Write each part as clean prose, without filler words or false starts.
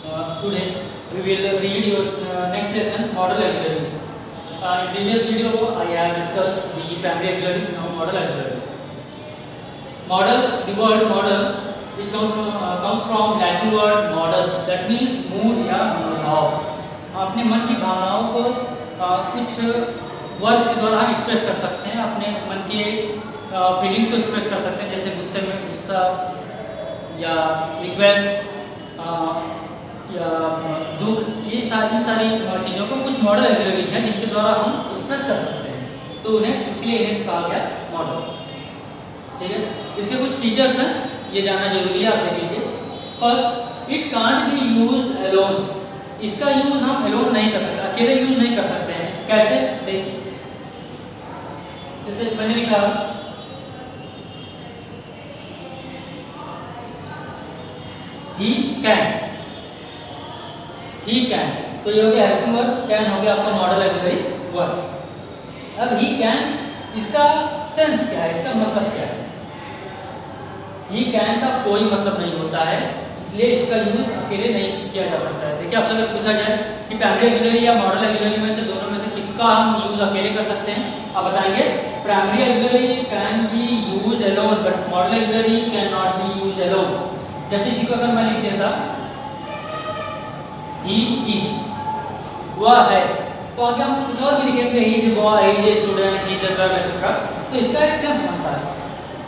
Today we will read your next lesson, model auxiliaries. In previous video, I have discussed the primary auxiliaries. Now, model auxiliaries. Model, the word model is comes from Latin word modus. That means mood या मनोभाव. अपने मन की भावनाओं को कुछ words के द्वारा हम एक्सप्रेस कर सकते हैं, अपने मन के फीलिंग्स को एक्सप्रेस कर सकते हैं, जैसे गुस्से में गुस्सा या रिक्वेस्ट या दुख. ये इन सारी चीज़ों को कुछ मॉडल ऑक्सिलरीज हैं जिनके द्वारा हम एक्सप्रेस कर सकते हैं, तो इसलिए इन्हें कहा गया मॉडल. ठीक है, इसके कुछ फीचर्स हैं, ये जानना जरूरी है, आप देख लीजिए. First, it can't be used alone. इसका यूज हम अलोन नहीं कर सकते, अकेले यूज नहीं कर सकते हैं. कैसे, देखिए, जैसे मैंने लिखा ही कैन, तो ये हो गया हेल्पिंग वर्ब, कैन हो गया आपका मॉडल ऑक्सिलरी वर्ब. अब ही कैन, इसका सेंस क्या है, इसका मतलब क्या है? ही कैन का कोई मतलब नहीं होता है, इसलिए इसका यूज अकेले नहीं किया जा सकता है. देखिए, आपसे अगर पूछा जाए कि प्राइमरी ऑक्सिलरी या मॉडल ऑक्सिलरी में से दोनों में से किसका हम यूज अकेले कर सकते हैं, आप बताएंगे primary auxiliary can be used alone but model auxiliary can not be used alone. जैसे इसी को अगर मैं लिख देता ही इज, वह है, तो आगे हम कुछ और भी लिखेंगे, he is boy, he is student, he is a girl, etcetera. तो इसका एक सेंस बनता है,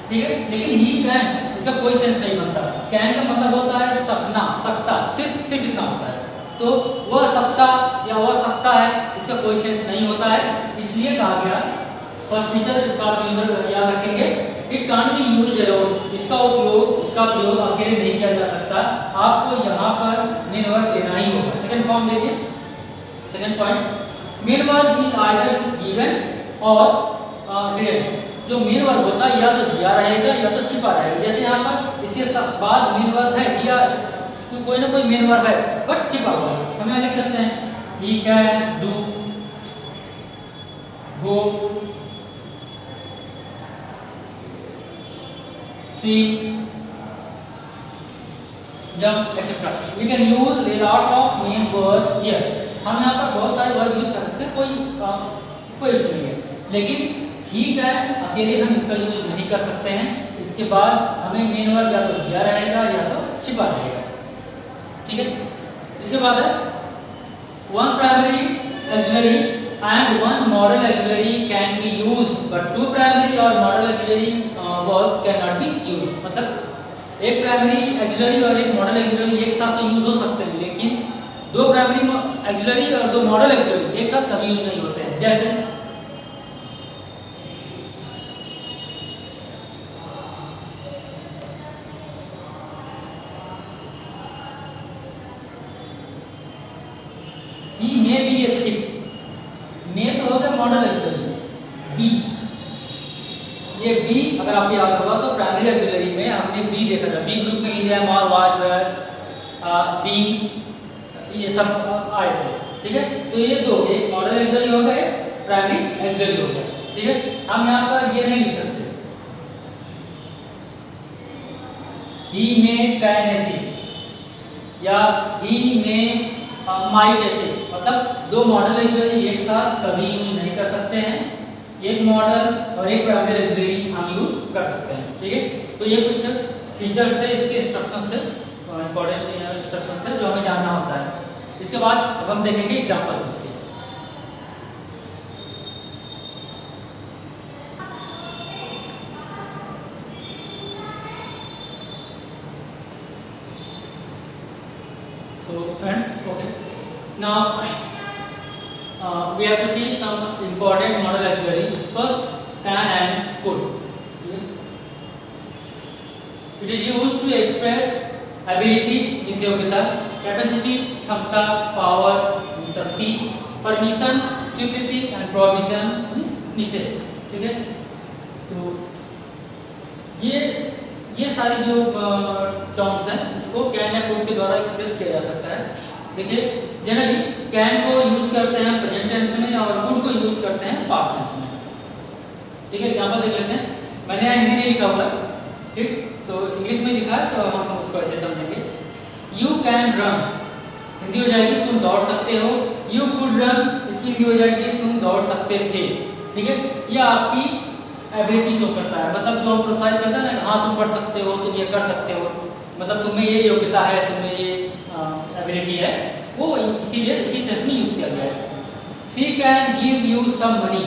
ठीक है. लेकिन ही कैन, इसका कोई सेंस नहीं बनता. कैन का मतलब होता है सकना, सकता, सिर्फ इतना होता है. तो वह सकता या वह सकता है, इसका कोई सेंस नहीं होता है, इसलिए कहा गया. फर्स्ट फीचर इसका आप यूजर याद रखेंगे, it can't be used alone. इसका प्रयोग अकेले नहीं किया जा सकता, आपको यहाँ पर मेन वर्ब देना ही होगा. सेकंड फॉर्म देखिए, second point, main verb is either given और हिडन. जो मेन वर्ब होता है या तो दिया रहेगा या तो छिपा रहेगा. जैसे यहाँ पर इसके बाद मेन वर्ब है, दिया तो कोई ना कोई मेन वर्ब है बट छिपा हुआ है. हम यहाँ लिख सकते हैं he can do, go, see, jump, etcetera. We can use a lot of main verb here. हम यहाँ पर बहुत सारे वर्ब यूज कर सकते हैं, कोई इशू नहीं है. लेकिन ही कैन अकेले हम इसका यूज नहीं कर सकते हैं. इसके बाद हमें मेन वर्ब या तो दिया रहेगा या तो छिपा रहेगा. ठीक है, इसके बाद है one primary auxiliary and one modal auxiliary can be used but two primary और modal auxiliary verbs can not be used. मतलब एक प्राइमरी ऑक्सिलरी और एक मॉडल ऑक्सिलरी एक साथ तो यूज हो सकते हैं, लेकिन दो प्राइमरी ऑक्सिलरी और दो मॉडल ऑक्सिलरी एक साथ कभी यूज नहीं होते हैं. जैसे he may be a ship. may तो हो गया मॉडल ऑक्सिलरी. बी, ये बी अगर आपको याद होगा तो प्राइमरी ऑक्सिलरी में हमने बी देखा था. बी ग्रुप में इज, और, वाज, वेयर, बी, ये सब आए थे. ठीक है, तो ये दो, एक मॉडल ऑक्सिलरी हो गया, एक प्राइमरी ऑक्सिलरी हो गया. ठीक है, हम यहाँ पर ये नहीं लिख सकते he may can a thing या he may might a thing. मतलब दो मॉडल ऑक्सिलरी एक साथ कभी यूज नहीं कर सकते हैं. एक मॉडल और एक प्राइमरी ऑक्सिलरी हम यूज कर सकते हैं. ठीक है, तो ये कुछ फीचर्स थे, इसके इंस्ट्रक्शंस थे, इंपॉर्टेंट इंस्ट्रक्शंस थे जो हमें जानना होता है. इसके बाद अब हम देखेंगे एग्जांपल्स इसके. So friends, okay. Now we have to see some important model auxiliaries. First, can and could. It is used to express ability, इसे योग्यता, capacity, क्षमता, power, शक्ति, permission, स्वीकृति, and provision, निषेध. ठीक है, तो ये सारी जो टर्म्स हैं इसको कैन या कुड के द्वारा एक्सप्रेस किया जा सकता है. देखिए, जनरली कैन को यूज करते हैं प्रेजेंट टेंस में और कुड को यूज करते हैं पास्ट टेंस में. ठीक है, एग्जांपल देख लेते हैं. मैंने यहाँ हिंदी नहीं लिखा हुआ, ठीक, तो इंग्लिश में लिखा है तो हम उसको ऐसे समझेंगे. यू कैन रन, हिंदी हो जाएगी तुम दौड़ सकते हो, यू कुड रन इसकी हिंदी हो जाएगी तुम दौड़ सकते थे। ठीक है, ये आपकी एबिलिटी शो करता है, मतलब जो हम प्रोत्साहित करते हैं ना, हाँ तुम पढ़ सकते हो, तुम ये कर सकते हो, मतलब तुम्हें ये योग्यता है, तुम्हें ये एबिलिटी है, वो इसीलिए इसी सेंस में यूज किया गया है। She can give you some money,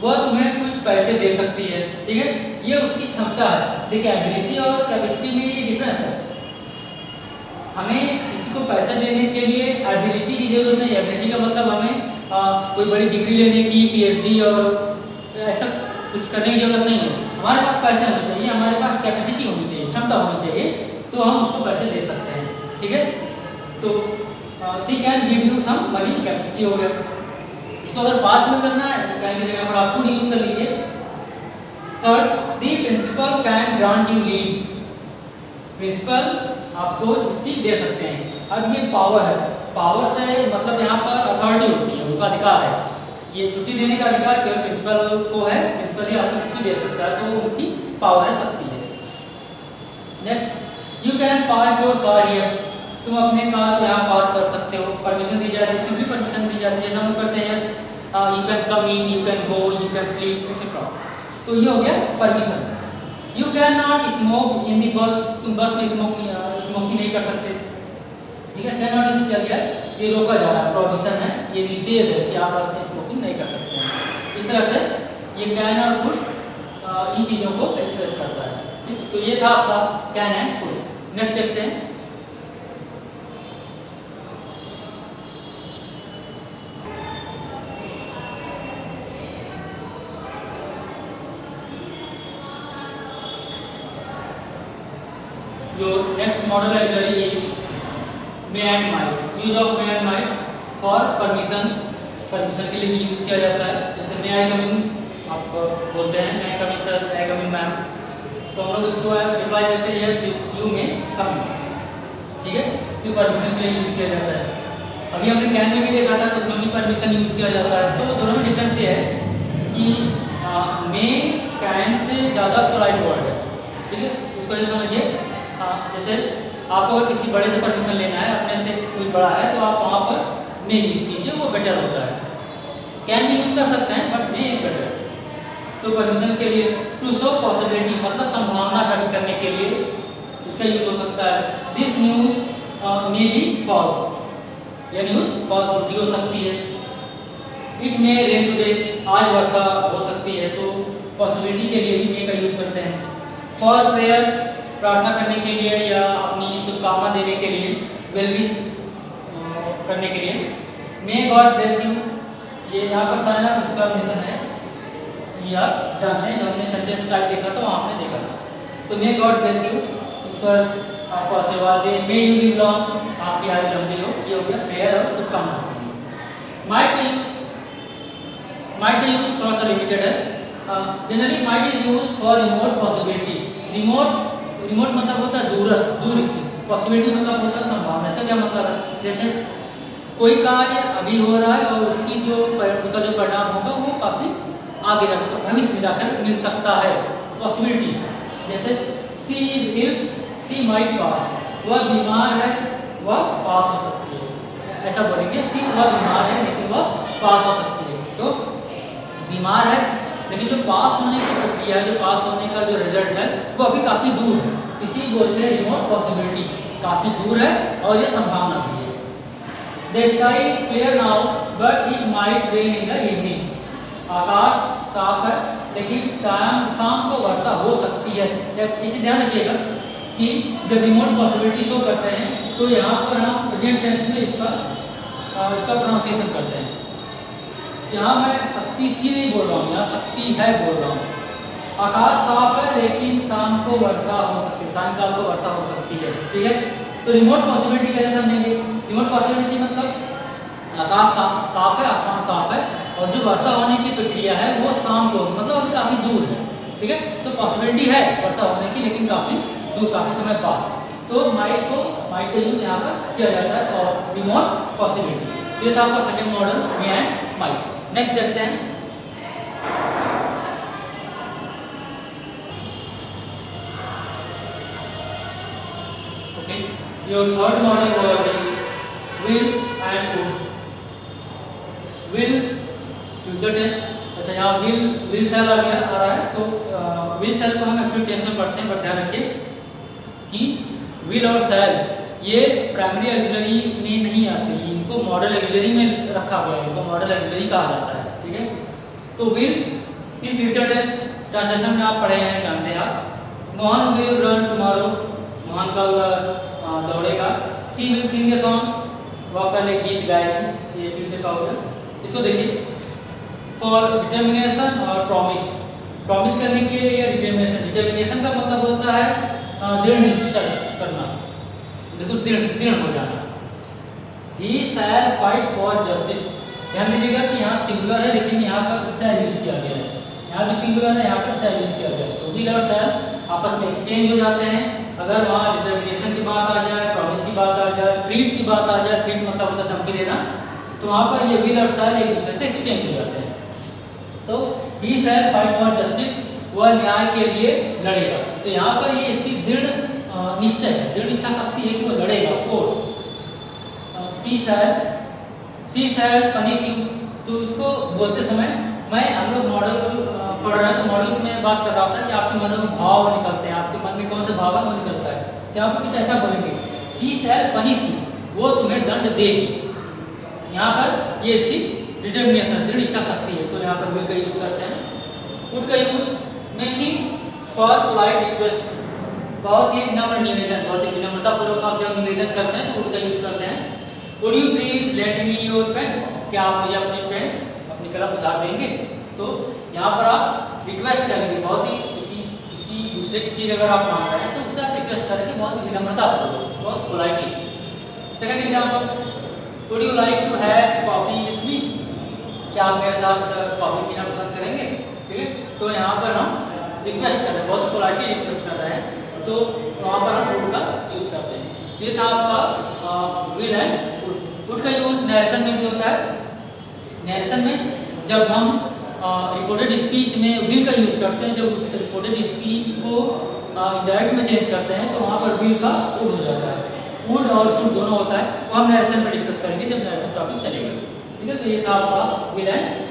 वह तुम्हें कुछ पैसे दे सकती है। ठीक है, ये उसकी क्षमता है। देखिए एबिलिटी और कैपेसिटी में ये डिफरेंस है। हमें किसी को पैसे देने के लिए एबिलिटी की जरूरत नहीं। एबिलिटी का मतलब हमें कोई बड़ी डिग्री लेने की, पीएचडी और ऐसा कुछ करने की जरूरत नहीं है। हमारे पास पैसे होने चाहिए, हमारे पास कैपेसिटी होनी चाहिए, क्षमता होनी चाहिए, तो हम उसको पैसे दे सकते हैं। ठीक है, तो she can give you some money, capacity हो गया। इसको अगर पास्ट में करना है तो कैन की जगह पर आप कुड यूज कर लीजिए। Third, the principal can grant you leave, principal आपको छुट्टी दे सकते हैं। अब ये पावर है, पावर से मतलब यहाँ पर अथॉरिटी होती है, उनका अधिकार है। ये छुट्टी देने का अधिकार केवल प्रिंसिपल को है, प्रिंसिपल ही आपको छुट्टी दे सकता है, तो उनकी पावर है, शक्ति है। Next, you can park your car here, तुम अपने कार को यहाँ पार्क कर सकते हो। परमिशन दी जाती है, सिंपली परमिशन दी जाती है, जैसा हम करते हैं you can come in, you can go, you can sleep etcetera. तो ये हो गया permission. You can not smoke in the bus, तुम बस में स्मोकिंग नहीं कर सकते। ठीक है, कैन नॉट यूज किया गया, ये रोका जा रहा है, प्रोहिबिशन है, ये निषेध है कि आप बस में स्मोकिंग नहीं कर सकते हैं। इस तरह से ये कैन और कुड इन चीजों को एक्सप्रेस करता है। ठीक, तो ये था आपका कैन एंड कुड। नेक्स्ट देखते हैं। Your next model auxiliary is may and might. Use of may and might for permission, permission के लिए भी यूज किया जाता है। जैसे may I come in, आप बोलते हैं may I come in sir, may I come in ma'am, तो हम लोग उसको रिप्लाई देते हैं yes you may come in। ठीक है, तो परमिशन के लिए यूज किया जाता है। अभी हमने कैन में भी देखा था, तो उसमें भी परमिशन यूज किया जाता है। तो दोनों में डिफरेंस ये है कि may कैन से ज्यादा पोलाइट वर्ड है। ठीक है, इसको वजह समझिए। जैसे आपको अगर किसी बड़े से परमिशन लेना है, अपने से कोई बड़ा है, तो आप वहां पर मे यूज कीजिए, वो बेटर होता है। कैन भी यूज कर सकते हैं बट मे इज बेटर। तो परमिशन के लिए टू शो पॉसिबिलिटी, मतलब संभावना व्यक्त करने के लिए इसका यूज हो सकता है। This news may be false, यह न्यूज फॉल्स, झूठी हो सकती है। इट मे रेन टुडे, आज वर्षा हो सकती है, तो पॉसिबिलिटी के लिए भी मे का यूज करते हैं। फॉर प्रेयर, प्रार्थना करने के लिए या अपनी शुभकामना देने के लिए, वेल विश करने के लिए। मे गॉड ब्लेस यू, ये यहाँ पर साइन ऑफ एक्सक्लेमेशन है, ये आप जानते हैं, जब हमने सेंटेंस टाइप देखा था वहाँ आपने देखा था। तो मे गॉड ब्लेस यू, ईश्वर आपको आशीर्वाद दे। मे यू लिव लॉन्ग, आपकी आयु लंबी हो, ये हो गया प्रेयर और शुभकामना। माइट का यूज थोड़ा सा लिमिटेड है। Generally might is use for remote possibility. Remote मतलब होता है दूरस्थ, दूर स्थित। पॉसिबिलिटी मतलब होता है संभावना। ऐसा क्या मतलब है, जैसे कोई कार्य अभी हो रहा है और उसका जो परिणाम होगा वो काफी आगे जाकर, भविष्य में जाकर मिल सकता है। पॉसिबिलिटी जैसे सी इज इल, सी माइट पास, वह बीमार है, वह पास हो सकती है। ऐसा बोलेंगे, सी वह बीमार है लेकिन वह पास हो सकती है। तो बीमार है लेकिन जो पास होने की प्रक्रिया है, जो पास होने का जो रिजल्ट है, वो अभी काफी दूर है। इसी बोलते हैं रिमोट पॉसिबिलिटी, काफी दूर है और ये संभावना भी है। The sky is clear now but it might rain in the evening. आकाश साफ है लेकिन शाम को वर्षा हो सकती है। इसे ध्यान रखिएगा कि जब रिमोट पॉसिबिलिटी शो करते हैं तो यहाँ पर हम प्रेजेंट टेंस में इसका प्रोनाउंसिएशन करते हैं। यहाँ मैं शक्ति थी नहीं बोल रहा हूँ, यहाँ शक्ति है बोल रहा हूँ। आकाश साफ है लेकिन शाम को वर्षा हो सकती है, सायंकाल को वर्षा हो सकती है। ठीक है, तो रिमोट पॉसिबिलिटी कैसे समझेंगे? रिमोट पॉसिबिलिटी मतलब आकाश साफ है, आसमान साफ है और जो वर्षा होने की प्रक्रिया है वो शाम को होगी, मतलब अभी काफी दूर है। ठीक है, तो पॉसिबिलिटी है वर्षा होने की लेकिन काफी दूर, काफी समय बाद। तो माइट का यूज यहाँ पर किया जाता है और रिमोट पॉसिबिलिटी। ये था आपका second model, may and might. Next देखते हैं। Okay, your third model will and would. will future tense, अच्छा यहाँ will shall आ रहा है, तो will shall को हम एक्चुअल टेंस में पढ़ते हैं, पर ध्यान रखिए कि will और shall ये प्राइमरी ऑक्सिलरी में नहीं आते, इनको मॉडल ऑक्सिलरी में रखा गया है, इनको मॉडल ऑक्सिलरी कहा जाता है, ठीक है। तो will in future tense translation में आप पढ़े हैं, जानते हैं आप। Mohan will run tomorrow, Mohan कल दौड़ेगा। she will sing a song, वह कल एक गीत गाएगी, ये फ्यूचर का होगा। इसको देखिए, फॉर डिटर्मिनेशन और प्रॉमिस, प्रॉमिस करने के लिए या डिटर्मिनेशन का मतलब होता है दृढ़ निश्चय करना, बिल्कुल दृढ़ हो जाना। He shall fight for justice, ध्यान दीजिएगा कि यहाँ सिंगुलर है लेकिन यहाँ पर shall यूज किया गया है, यहाँ भी सिंगुलर है, यहाँ पर shall यूज किया गया है। तो will और shall आपस में एक्सचेंज हो जाते हैं। अगर वहाँ डिटर्मिनेशन की बात आ जाए, प्रॉमिस की बात आ जाए, थ्रेट की बात आ जाए, थ्रेट मतलब होता है धमकी देना, तो वहाँ पर ये will और shall एक दूसरे से एक्सचेंज हो जाते हैं। तो he shall fight for justice, वह न्याय के लिए लड़ेगा। तो यहाँ पर ये इसकी दृढ़ निश्चय है, दृढ़ इच्छा शक्ति है कि वह लड़ेगा, of course. she shall punish you, तो इसको बोलते समय हम लोग मॉडल पढ़ रहे हैं, तो मॉडल में बात कर रहा था कि आपके मन में भाव निकलते हैं, आपके मन में कौन सा भाव वो निकलता है, तो यहाँ पर कुछ ऐसा बोलेंगे, she shall punish you, वो तुम्हें दंड देगी। यहाँ पर ये इसकी डिटर्मिनेशन, दृढ़ इच्छा शक्ति है, तो यहाँ पर will का यूज करते हैं। would का use mainly for polite request, बहुत ही नम्र निवेदन, बहुत ही विनम्रता पूर्वक आप जब निवेदन करते हैं तो would का यूज करते हैं। would you please lend me your pen, क्या आप मुझे अपनी पेन, अपनी कलम उधार देंगे। तो यहाँ पर आप रिक्वेस्ट करेंगे, बहुत ही किसी दूसरे की चीज अगर आप मांग रहे हैं तो उससे आप रिक्वेस्ट करेंगे बहुत ही विनम्रता पूर्वक, बहुत politely. Second example, would you like to have coffee with me, क्या आप मेरे साथ कॉफी पीना पसंद करेंगे, ठीक है। तो यहाँ पर हम रिक्वेस्ट कर रहे हैं, बहुत पोलाइटली रिक्वेस्ट कर रहे हैं, तो वहाँ पर हम would का यूज करते हैं। ये था आपका will एंड would। would का यूज नरेशन में भी होता है। नरेशन में जब हम रिपोर्टेड स्पीच में will का यूज करते हैं, जब उस रिपोर्टेड स्पीच को डायरेक्ट में चेंज करते हैं तो वहाँ पर will का would हो जाता है। would और should दोनों होता है, वो हम नरेशन में डिस्कस करेंगे जब नरेशन टॉपिक चलेगा, ठीक है। तो ये था आपका will एंड